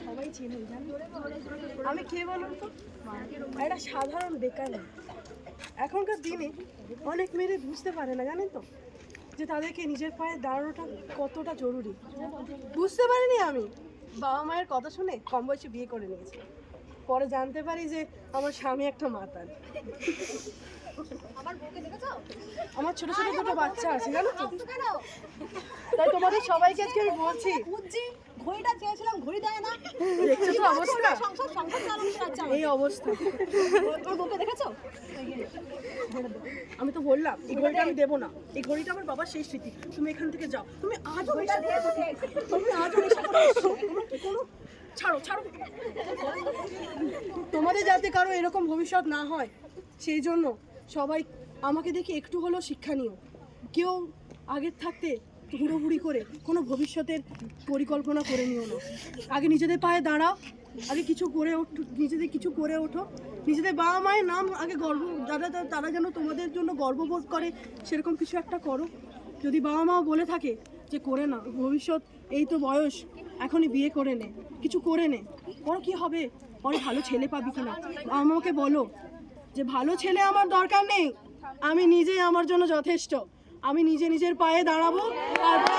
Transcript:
সবাই চেনে জানো। আমি কে বলুন তো, একটা সাধারণ বেকার মেয়ে। এখনকার দিনে অনেক মেয়েরা বুঝতে পারে না জানেন তো, যে তাদেরকে নিজের পায়ে দাঁড়ানোটা কতটা জরুরি। বুঝতে পারিনি আমি, বাবা মায়ের কথা শুনে কম বয়সে বিয়ে করে নিয়েছি। পরে জানতে পারি যে আমার স্বামী একটা মাতাল। আমার ছোট ছোট দুটো বাচ্চা আছে জানো তো। তাই তোমাদের সবাইকে আজকে আমি বলছি, ঘড়িটা চেয়েছিলাম, ঘড়ি দেয় না। দেখছো তো অবস্থা, সংসার চালানো এই অবস্থা। ওর বউকে দেখেছো? আমি তো বললাম এই ঘড়িটা আমি দেবো না, এই ঘড়িটা আমার বাবার শেষ স্মৃতি। তুমি এখান থেকে যাও, তুমি আজও তুমি আজও নেশা করে এসছো। তোমার কি কোনো ছাড়ো ছাড়ো, তোমাদের যাতে কারো এরকম ভবিষ্যৎ না হয় সেই জন্য সবাই আমাকে দেখে একটু হলেও শিক্ষা নিও। কেউ আগের থাকতে হুড়োহুড়ি করে কোনো ভবিষ্যতের পরিকল্পনা করে নিও না। আগে নিজেদের পায়ে দাঁড়াও, আগে কিছু করে ওঠো, নিজেদের কিছু করে ওঠো। নিজেদের বাবা মায়ের নাম আগে গর্ব, তারা যেন তোমাদের জন্য গর্ববোধ করে সেরকম কিছু একটা করো। যদি বাবা মাও বলে থাকে যে করে না, ভবিষ্যৎ এই তো বয়স, এখনই বিয়ে করে নে, কিছু করে নে, পরে কী হবে, পরে ভালো ছেলে পাবি কিনা। আমাকে বলো যে ভালো ছেলে আমার দরকার নেই, আমি নিজেই আমার জন্য যথেষ্ট। আমি নিজে নিজের পায়ে দাঁড়াবো, তারপরে